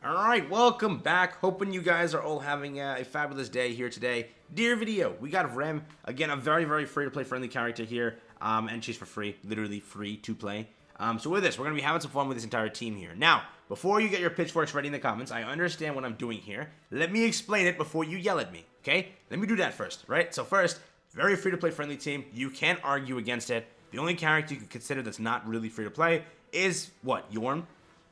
Alright, welcome back. Hoping you guys are all having a fabulous day here today. Dear video, we got REM. Again, a very free-to-play friendly character here. And she's for free. Literally free to play. So with this, we're going to be having some fun with this entire team here. Now, before you get your pitchforks ready in the comments, I understand what I'm doing here. Let me explain it before you yell at me, okay? Let me do that first, right? So first, very free-to-play friendly team. You can't argue against it. The only character you can consider that's not really free-to-play is, what, Yorm?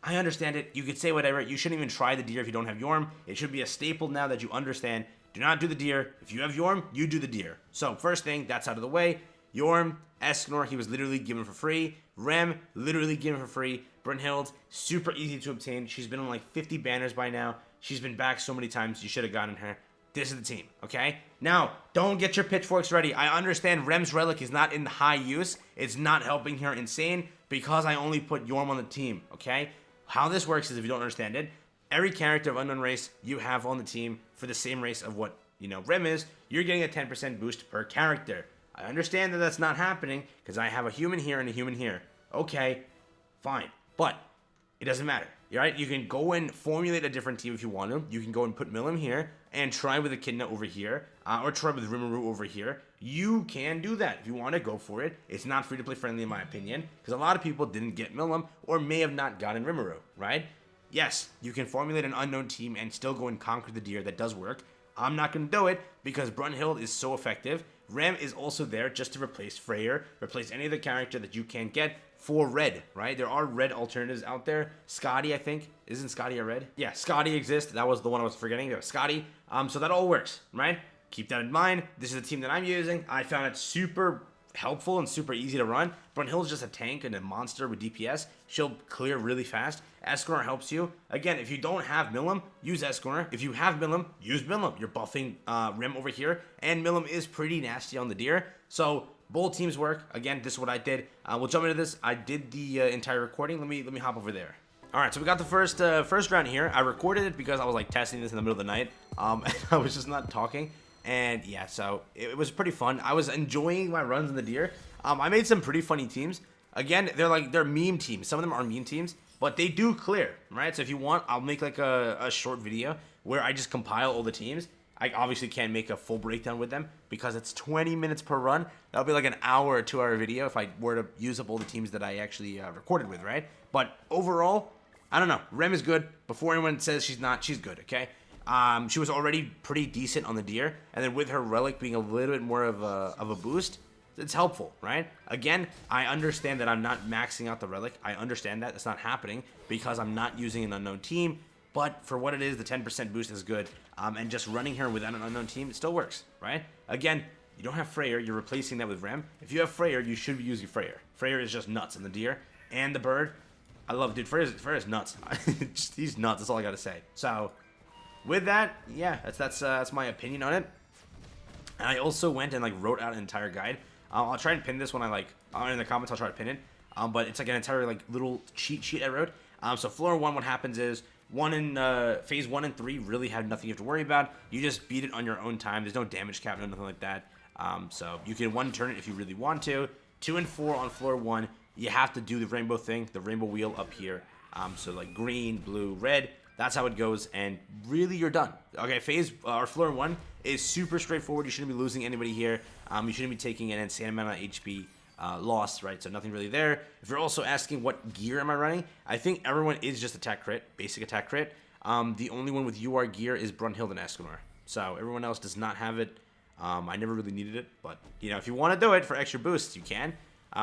I understand it. You could say whatever. You shouldn't even try the deer if you don't have Yorm. It should be a staple now that you understand. Do not do the deer. If you have Yorm, you do the deer. So first thing, that's out of the way. Yorm, Echidna, he was literally given for free. REM, literally given for free. Brunhild, super easy to obtain. She's been on like 50 banners by now. She's been back so many times. You should have gotten her. This is the team, okay? Now, don't get your pitchforks ready. I understand REM's relic is not in high use. It's not helping her insane because I only put Yorm on the team, okay? How this works is, if you don't understand it, every character of unknown race you have on the team for the same race of what, REM is, you're getting a 10% boost per character. I understand that that's not happening because I have a human here and a human here. Okay, fine. But it doesn't matter. Right? You can go and formulate a different team if you want to. You can go and put Milim here and try with Echidna over here, or try with Rimuru over here. You can do that if you want to go for it. It's not free to play friendly in my opinion, because a lot of people didn't get Milim or may have not gotten Rimuru, right? Yes, you can formulate an unknown team and still go and conquer the deer. That does work. I'm not going to do it because Brunhild is so effective. REM is also there just to replace Freyr, replace any other character that you can't get for red, right? There are red alternatives out there. Scotty, I think. Isn't Scotty a red? Yeah, Scotty exists. That was the one I was forgetting. There was Scotty. So that all works, right? Keep that in mind. This is the team that I'm using. I found it super helpful and super easy to run. Brunhild's just a tank and a monster with DPS. She'll clear really fast. Echidna helps you. Again, if you don't have Milim, use Echidna. If you have Milim, use Milim. You're buffing REM over here, and Milim is pretty nasty on the deer. So both teams work. Again, this is what I did. We'll jump into this. I did the entire recording. Let me hop over there. All right, so we got the first round here. I recorded it because I was like testing this in the middle of the night. And I was just not talking. And yeah, so it was pretty fun. I was enjoying my runs in the deer. I made some pretty funny teams. Again, they're meme teams. Some of them are meme teams, but they do clear, right? So if you want, I'll make like a short video where I just compile all the teams. I obviously can't make a full breakdown with them because it's 20 minutes per run. That'll be like an hour or 2 hour video if I were to use up all the teams that I actually recorded with, right? But overall, I don't know. REM is good. Before anyone says she's not, she's good, okay? She was already pretty decent on the deer, and then with her relic being a little bit more of a boost, it's helpful, right? Again, I understand that I'm not maxing out the relic. I understand that. It's not happening because I'm not using an unknown team, but for what it is, the 10% boost is good, and just running her without an unknown team, it still works, right? Again, you don't have Freyr, you're replacing that with REM. If you have Freyr, you should be using Freyr. Freyr is just nuts on the deer, and the bird. I love, dude, Freyr is nuts. He's nuts, that's all I gotta say. So with that, yeah, that's my opinion on it. And I also went and like wrote out an entire guide. I'll try and pin this when in the comments. I'll try to pin it. But it's like an entire like little cheat sheet I wrote. So floor 1, what happens is phase 1 and 3 really have nothing you have to worry about. You just beat it on your own time. There's no damage cap, no nothing like that. So you can one turn it if you really want to. 2 and 4 on floor 1, you have to do the rainbow thing, the rainbow wheel up here. So like green, blue, red. That's how it goes, and really you're done. Okay, floor 1 is super straightforward. You shouldn't be losing anybody here. You shouldn't be taking an insane amount of HP loss, right? So nothing really there. If you're also asking what gear am I running, I think everyone is just attack crit, basic attack crit. The only one with UR gear is Brunhild and Echidna. So everyone else does not have it. I never really needed it, but if you want to do it for extra boosts, you can.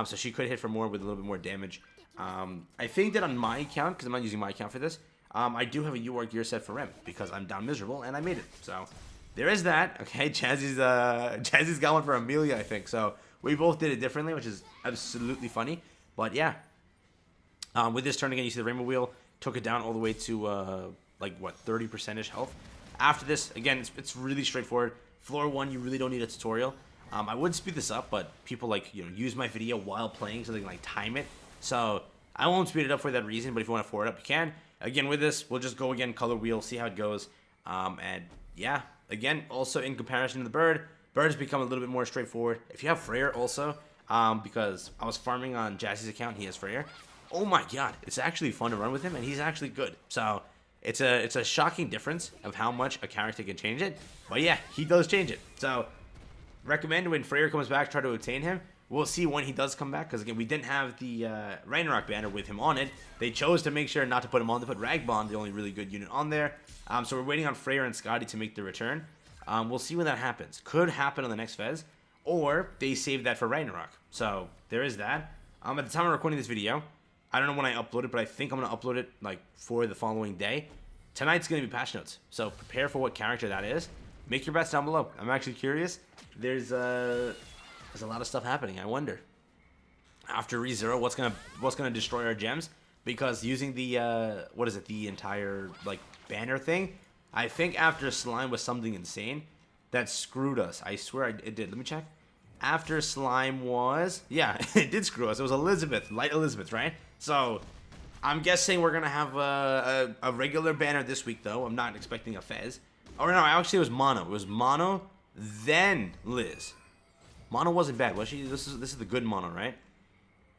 So she could hit for more with a little bit more damage. I think that on my account, because I'm not using my account for this, I do have a UR gear set for REM because I'm down miserable and I made it. So there is that. Okay, Jazzy's got one for Emilia, I think. So we both did it differently, which is absolutely funny. But yeah, with this turn again, you see the rainbow wheel took it down all the way to like what 30% health. After this, again, it's really straightforward. Floor 1, you really don't need a tutorial. I would speed this up, but people use my video while playing so they can like time it. So I won't speed it up for that reason. But if you want to forward it up, you can. Again, with this, we'll just go again, color wheel, see how it goes. And yeah, again, also in comparison to the bird, birds become a little bit more straightforward. If you have Freyr also, because I was farming on Jazzy's account, he has Freyr. Oh my god, it's actually fun to run with him, and he's actually good. So It's a shocking difference of how much a character can change it. But yeah, he does change it. So recommend when Freyr comes back, try to obtain him. We'll see when he does come back, because again, we didn't have the Ragnarok banner with him on it. They chose to make sure not to put him on. They put Ragbon, the only really good unit, on there. So we're waiting on Freyr and Scotty to make the return. We'll see when that happens. Could happen on the next Fez, or they save that for Ragnarok. So there is that. At the time of recording this video, I don't know when I upload it, but I think I'm going to upload it like for the following day. Tonight's going to be patch notes, so prepare for what character that is. Make your bets down below. I'm actually curious. There's a lot of stuff happening. I wonder after ReZero what's gonna destroy our gems, because using the what is it, the entire like banner thing, I think after Slime was something insane that screwed us. I swear it did. Let me check. After Slime was, yeah, it did screw us. It was Elizabeth, Light Elizabeth, right? So I'm guessing we're gonna have a regular banner this week, though. I'm not expecting a Fez. Oh no, actually it was Mono. It was Mono, then Liz. Mono wasn't bad, was she? This is the good Mono, right?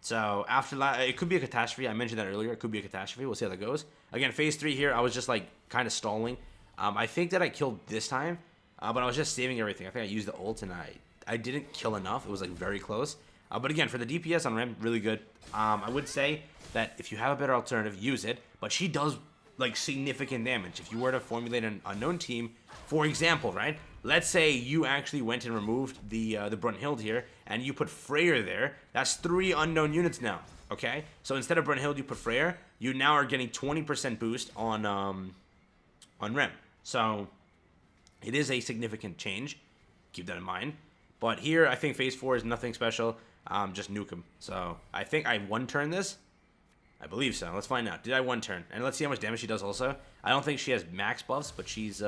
So after that, it could be a catastrophe. I mentioned that earlier. It could be a catastrophe. We'll see how that goes. Again, phase 3 here, I was just like kind of stalling. I think that I killed this time, but I was just saving everything. I think I used the ult and I didn't kill enough. It was like very close. But again, for the DPS on REM, really good. I would say that if you have a better alternative, use it. But she does like significant damage. If you were to formulate an unknown team, for example, right? Let's say you actually went and removed the Brunhild here, and you put Freyr there. That's 3 unknown units now, okay? So instead of Brunhild, you put Freyr. You now are getting 20% boost on REM. So it is a significant change. Keep that in mind. But here, I think phase 4 is nothing special. Just nuke him. So I think I one-turn this. I believe so. Let's find out. Did I one turn? And let's see how much damage she does also. I don't think she has max buffs, but she's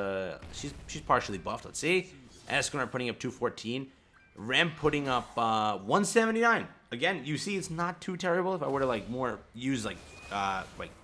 partially buffed. Let's see. Echidna putting up 214. Rem putting up 179. Again, you see it's not too terrible. If I were to like use like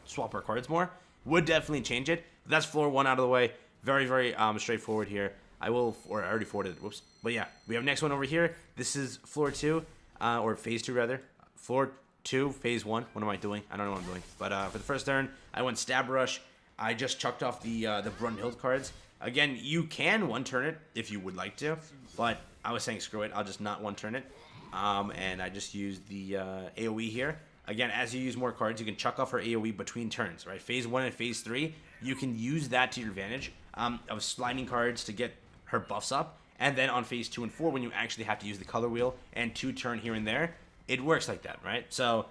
swap our cards more, would definitely change it. But that's floor 1 out of the way. Very, very straightforward here. I already forwarded it. Whoops. But yeah, we have next one over here. This is floor 2, or phase 2 rather. Floor 2, phase 1. What am I doing? I don't know what I'm doing. But for the first turn, I went Stab Rush. I just chucked off the Brunhild cards. Again, you can one-turn it if you would like to, but I was saying screw it. I'll just not one-turn it. And I just used the AoE here. Again, as you use more cards, you can chuck off her AoE between turns, right? Phase 1 and phase 3, you can use that to your advantage of sliding cards to get her buffs up. And then on phase 2 and 4, when you actually have to use the color wheel and 2-turn here and there, it works like that, right? So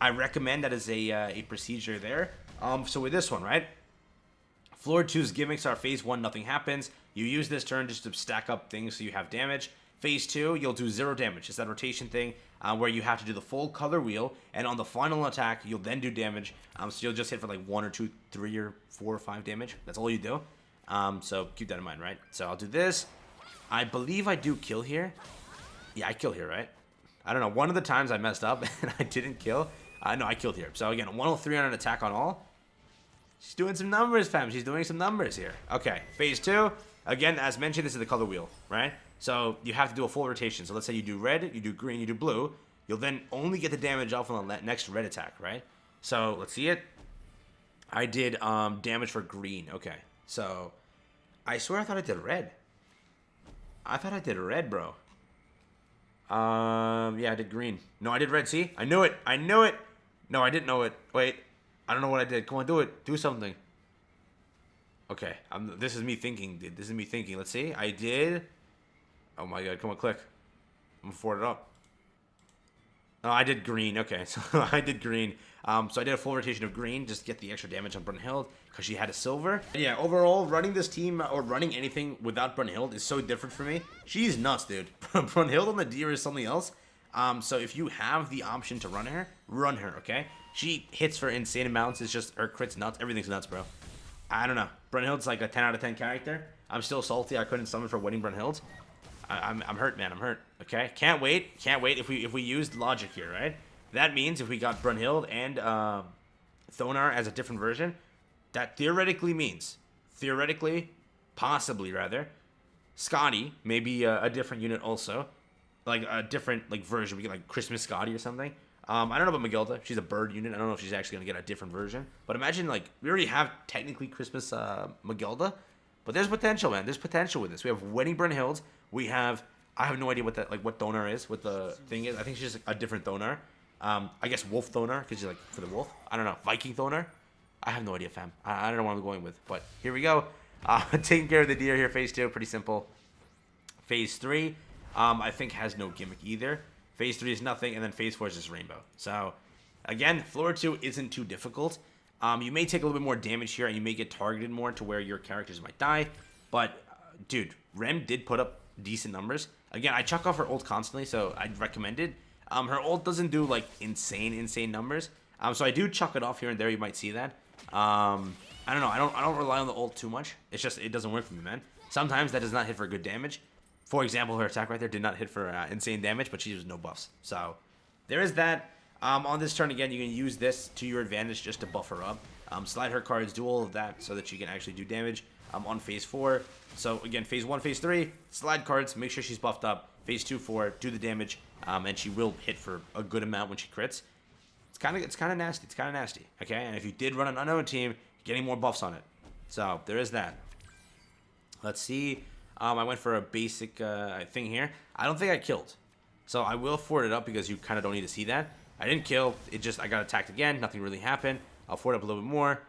I recommend that as a procedure there. So with this one, right? Floor 2's gimmicks are phase 1, nothing happens. You use this turn just to stack up things so you have damage. Phase 2, you'll do 0 damage. It's that rotation thing where you have to do the full color wheel, and on the final attack, you'll then do damage. So you'll just hit for like 1 or 2, 3 or 4 or 5 damage. That's all you do. So keep that in mind, right? So I'll do this. I believe I do kill here. Yeah, I kill here, right? I don't know. One of the times I messed up and I didn't kill. No, I killed here. So again, 103 on an attack on all. She's doing some numbers, fam. She's doing some numbers here. Okay, phase 2. Again, as mentioned, this is the color wheel, right? So you have to do a full rotation. So let's say you do red, you do green, you do blue. You'll then only get the damage off on the next red attack, right? So let's see it. I did damage for green. Okay, so I swear I thought I did red. I thought I did red, bro. Yeah, I did green. No, I did red. See? I knew it. I knew it. No, I didn't know it. Wait. I don't know what I did. Come on, do it. Do something. Okay. This is me thinking, dude. This is me thinking. Let's see. I did. Oh my god. Come on, click. I'm gonna forward it up. Oh, I did green. Okay. So I did green. So I did a full rotation of green just to get the extra damage on Brunhild because she had a silver. Yeah, overall, running this team or running anything without Brunhild is so different for me. She's nuts, dude. Brunhild on the deer is something else. So if you have the option to run her, okay? She hits for insane amounts. It's just her crit's nuts. Everything's nuts, bro. I don't know. Brunhild's like a 10 out of 10 character. I'm still salty. I couldn't summon for winning Brunhild. I'm hurt, man. I'm hurt. Okay? Can't wait. Can't wait if we used logic here, right? That means if we got Brunhild and Thonar as a different version, that theoretically means, possibly rather, Scotty may be a different unit also, like a different like version. We get like Christmas Scotty or something. I don't know about Megilda. She's a bird unit. I don't know if she's actually going to get a different version. But imagine, like, we already have technically Christmas Megilda. But there's potential, man. There's potential with this. We have Wedding Brunhild. We have... I have no idea what that, like, what Thonar is, what the thing is. I think she's a different Thonar. I guess Wolf Thonar, because she's, like, for the wolf. I don't know. Viking Thonar? I have no idea, fam. I don't know what I'm going with. But here we go. Taking care of the deer here, phase 2. Pretty simple. Phase 3, I think, has no gimmick either. Phase 3 is nothing, and then phase 4 is just rainbow. So, again, floor 2 isn't too difficult. You may take a little bit more damage here, and you may get targeted more to where your characters might die. But, dude, REM did put up decent numbers. Again, I chuck off her ult constantly, so I'd recommend it. Her ult doesn't do, like, insane numbers. So I do chuck it off here and there. You might see that. I don't know. I don't rely on the ult too much. It's just, it doesn't work for me, man. Sometimes that does not hit for good damage. For example, her attack right there did not hit for insane damage, but she used no buffs. So, there is that. On this turn, again, you can use this to your advantage just to buff her up. Slide her cards, do all of that so that she can actually do damage on phase 4. So, again, phase 1, phase 3, slide cards, make sure she's buffed up. Phase 2, 4, do the damage, and she will hit for a good amount when she crits. It's kind of nasty. It's kind of nasty, okay? And if you did run an unknown team, you're getting more buffs on it. So, there is that. Let's see. I went for a basic thing here. I don't think I killed. So I will forward it up because you kind of don't need to see that. I didn't kill. It just, I got attacked again. Nothing really happened. I'll forward up a little bit more.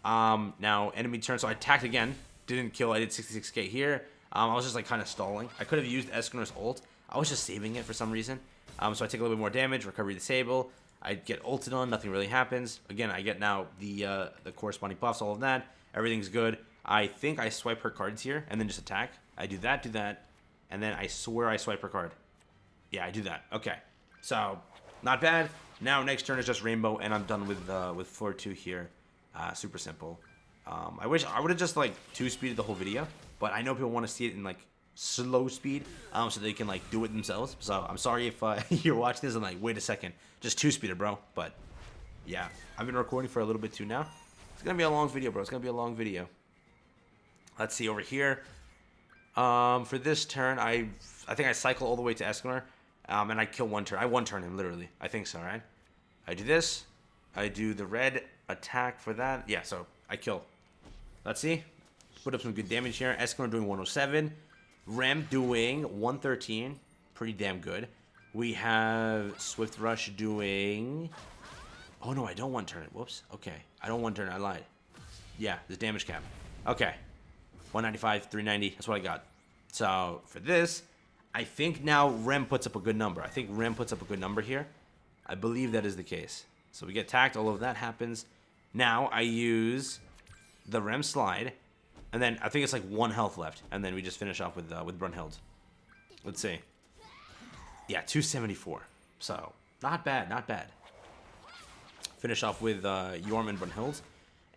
Now, enemy turn. So I attacked again. Didn't kill. I did 66k here. I was just like kind of stalling. I could have used Echidna's ult. I was just saving it for some reason. So I take a little bit more damage. Recovery disable. I get ulted on. Nothing really happens. Again, I get now the corresponding buffs, all of that. Everything's good. I think I swipe her cards here and then just attack. I do that, and then I swear I swipe her card. Yeah, I do that. Okay. So, not bad. Now, next turn is just rainbow, and I'm done with floor 2 here. Super simple. I wish I would have just, like, 2-speeded the whole video, but I know people want to see it in, like, slow speed, so they can, like, do it themselves. So, I'm sorry if you're watching this and, like, wait a second. Just 2-speed it, bro. But, yeah. I've been recording for a little bit, too, now. It's going to be a long video, bro. It's going to be a long video. Let's see over here. For this turn, I think I cycle all the way to Echidna, and I kill one turn. I one-turn him, literally. I think so, right? I do this. I do the red attack for that. Yeah, so I kill. Let's see. Put up some good damage here. Echidna doing 107. REM doing 113. Pretty damn good. We have Swift Rush doing... Oh, no, I don't one-turn it. Whoops. Okay. I don't one-turn it. I lied. Yeah, there's damage cap. Okay. 195, 390, that's what I got. So, for this, I think now REM puts up a good number. I think REM puts up a good number here. I believe that is the case. So, we get attacked, all of that happens. Now, I use the REM slide, and then I think it's like 1 health left, and then we just finish off with Brunhild. Let's see. Yeah, 274. So, not bad, not bad. Finish off with Yorm and Brunhild,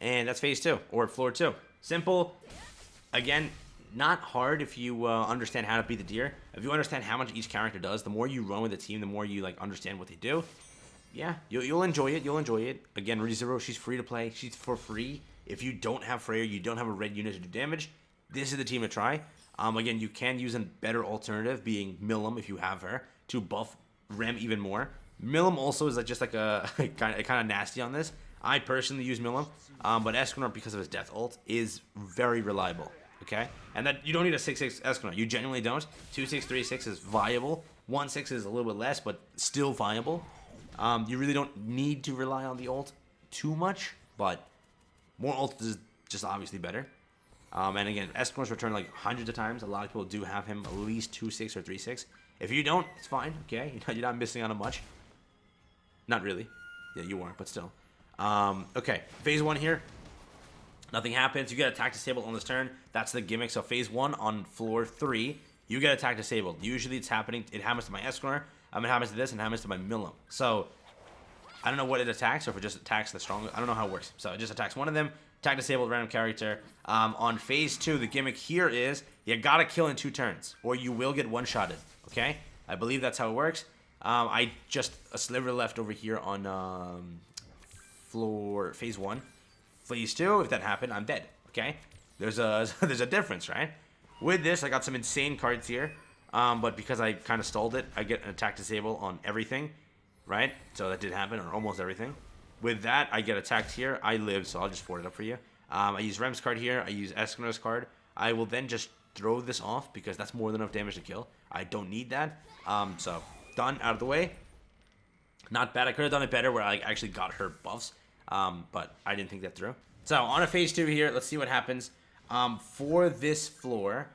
and that's phase 2, or floor 2. Simple. Again, not hard if you understand how to beat the deer. If you understand how much each character does, the more you run with the team, the more you like understand what they do. Yeah, you'll enjoy it. You'll enjoy it. Again, ReZero, she's free to play. She's for free. If you don't have Freya, you don't have a red unit to do damage, this is the team to try. Again, you can use a better alternative, being Milim if you have her, to buff REM even more. Milim also is like just like a kind of nasty on this. I personally use Milim, but Echidna, because of his death ult, is very reliable. Okay, and that you don't need a 6/6 Echidna. You genuinely don't. 2/6, 3/6 is viable. 1/6 is a little bit less, but still viable. You really don't need to rely on the ult too much, but more ult is just obviously better. And again, Echidna's return like hundreds of times. A lot of people do have him at least 2/6 or 3/6. If you don't, it's fine. Okay, you're not missing out on much. Not really. Yeah, you are, but still. Okay, phase 1 here. Nothing happens. You get attack disabled on this turn. That's the gimmick. So phase 1 on floor 3, you get attack disabled. Usually it's happening. It happens to my Echidna. It happens to this, and it happens to my Milim. So I don't know what it attacks, or if it just attacks the strong. I don't know how it works. So it just attacks one of them. Attack disabled random character. On phase 2, the gimmick here is you gotta kill in 2 turns, or you will get one-shotted. Okay, I believe that's how it works. I just a sliver left over here on floor phase 1. Phase 2, if that happened, I'm dead. Okay, there's a difference, right? With this, I got some insane cards here, but because I kind of stalled it, I get an attack disable on everything. right? So that did happen, or almost everything. With that, I get attacked here. I live, so I'll just forward it up for you. I use Rem's card here. I use Echidna's card. I will then just throw this off because that's more than enough damage to kill. I don't need that. So done, out of the way. Not bad. I could have done it better where I actually got her buffs, but I didn't think that through. So on a phase 2 here, let's see what happens. For this floor,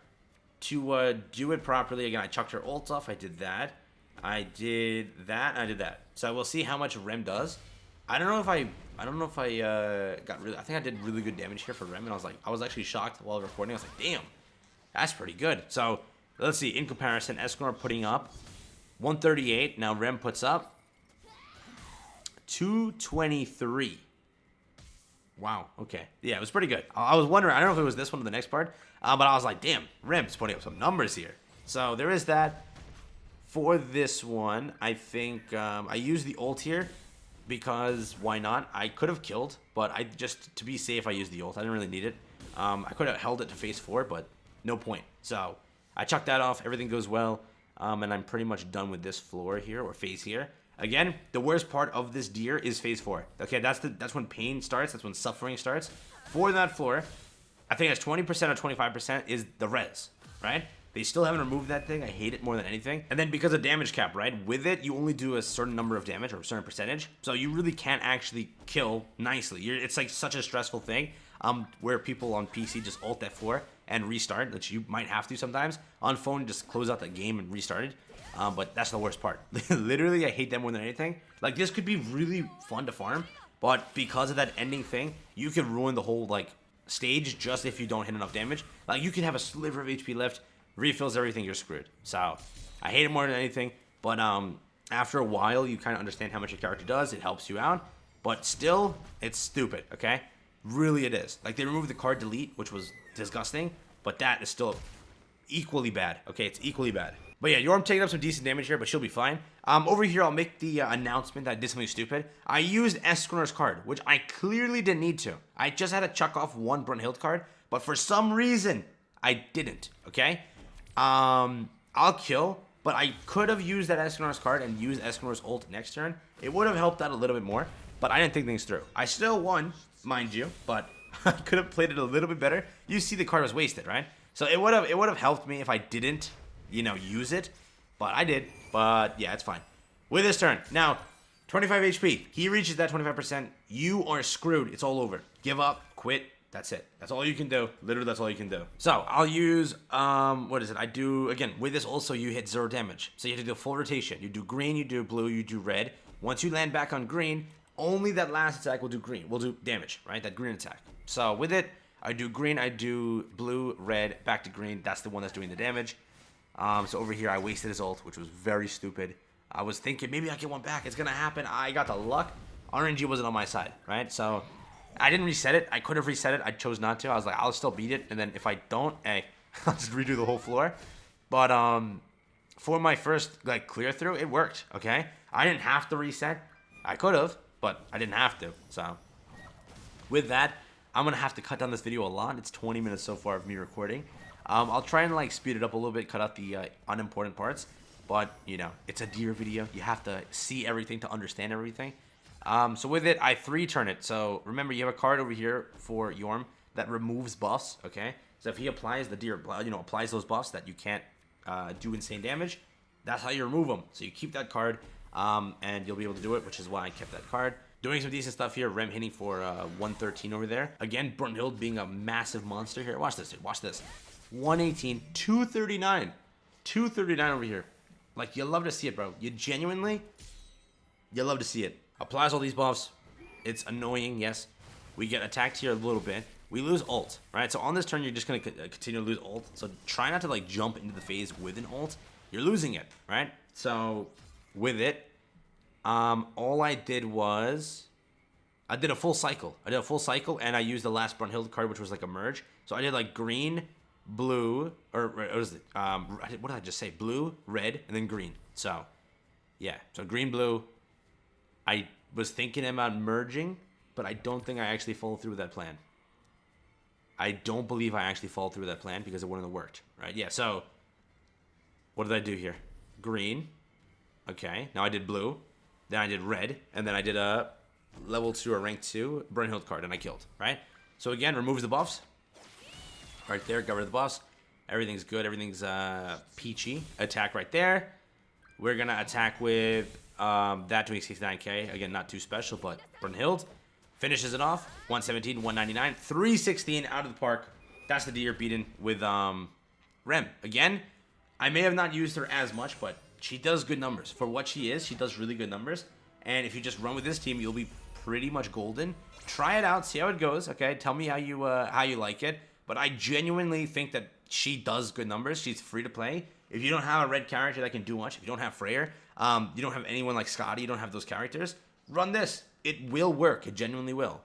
to do it properly, again, I chucked her ult off. I did that. I did that. I did that. So we'll see how much Rem does. I don't know if I got really. I think I did really good damage here for Rem, and I was actually shocked while recording. I was like, damn, that's pretty good. So let's see. In comparison, Echidna putting up 138. Now Rem puts up 223. Wow. Okay. Yeah, it was pretty good. I was wondering. I don't know if it was this one or the next part, but I was like, damn, Rem's putting up some numbers here. So there is that. For this one, I think I used the ult here because why not? I could have killed, but I just, to be safe, I used the ult. I didn't really need it. I could have held it to phase 4, but no point. So I chucked that off. Everything goes well, and I'm pretty much done with this floor here, or phase here. Again, the worst part of this deer is phase 4. Okay, that's when pain starts. That's when suffering starts. For that floor, I think it's 20% or 25% is the res, right? They still haven't removed that thing. I hate it more than anything. And then because of damage cap, right? With it, you only do a certain number of damage or a certain percentage. So you really can't actually kill nicely. It's like such a stressful thing where people on PC just ult F4 and restart, which you might have to sometimes. On phone, just close out the game and restart it. But that's the worst part. Literally, I hate that more than anything. Like, this could be really fun to farm, but because of that ending thing, you could ruin the whole, like, stage just if you don't hit enough damage. Like, you could have a sliver of HP left, refills everything, you're screwed. So I hate it more than anything, but after a while you kind of understand how much your character does. It helps you out, but still it's stupid. Okay, really it is. Like, they removed the card delete, which was disgusting, but that is still equally bad. Okay, it's equally bad. But yeah, Yorm taking up some decent damage here, but she'll be fine. Over here, I'll make the announcement that I did something stupid. I used Echidna's card, which I clearly didn't need to. I just had to chuck off one Brunhild card, but for some reason I didn't. Okay. I'll kill, but I could have used that Echidna's card and used Echidna's ult next turn. It would have helped out a little bit more, but I didn't think things through. I still won, mind you, but I could have played it a little bit better. You see the card was wasted, right? So it would have helped me if I didn't, you know, use it, but I did. But yeah, it's fine. With this turn, now 25 HP. He reaches that 25%. You are screwed. It's all over. Give up, quit. That's it. That's all you can do. Literally, that's all you can do. So, I'll use, what is it? I do, again, with this also, you hit 0 damage. So, you have to do a full rotation. You do green, you do blue, you do red. Once you land back on green, only that last attack will do green. Will do damage, right? That green attack. So, with it, I do green, I do blue, red, back to green. That's the one that's doing the damage. So, over here, I wasted his ult, which was very stupid. I was thinking, maybe I get one back. It's going to happen. I got the luck. RNG wasn't on my side, right? So, I didn't reset it. I could have reset it. I chose not to. I was like, I'll still beat it. And then if I don't, hey, I'll just redo the whole floor. But for my first like clear through, it worked. Okay, I didn't have to reset. I could have, but I didn't have to. So with that, I'm gonna have to cut down this video a lot. It's 20 minutes so far of me recording. I'll try and like speed it up a little bit, cut out the unimportant parts. But you know, it's a deer video. You have to see everything to understand everything. So with it, I 3-turn it. So remember, you have a card over here for Yorm that removes buffs, okay? So if he applies, the deer, you know, applies those buffs that you can't do insane damage, that's how you remove them. So you keep that card, and you'll be able to do it, which is why I kept that card. Doing some decent stuff here. Rem hitting for 113 over there. Again, Brunhild being a massive monster here. Watch this, dude. Watch this. 118, 239. 239 over here. Like, you love to see it, bro. You love to see it. Applies all these buffs. It's annoying, yes. We get attacked here a little bit. We lose ult, right? So on this turn, you're just going to continue to lose ult. So try not to, like, jump into the phase with an ult. You're losing it, right? So with it, all I did was I did a full cycle. And I used the last Brunhild card, which was, like, a merge. So I did, like, green, blue, or what was it? What did I just say? Blue, red, and then green. So, yeah. So green, blue. I was thinking about merging, but I don't think I actually followed through with that plan. I don't believe I actually followed through with that plan because it wouldn't have worked, right? Yeah, so what did I do here? Green. Okay, now I did blue. Then I did red, and then I did a level 2 or rank 2 Brunhild card, and I killed, right? So again, removes the buffs. Right there, got rid of the buffs. Everything's good, everything's peachy. Attack right there. We're gonna attack with that doing 69k. Again, not too special, but Brunhild finishes it off. 117, 199, 316 out of the park. That's the deer beaten with Rem. Again, I may have not used her as much, but she does good numbers. For what she is, she does really good numbers. And if you just run with this team, you'll be pretty much golden. Try it out, see how it goes, okay? Tell me how you like it. But I genuinely think that she does good numbers. She's free to play. If you don't have a red character that can do much, if you don't have Freyr, you don't have anyone like Scotty, you don't have those characters, run this. It will work. It genuinely will.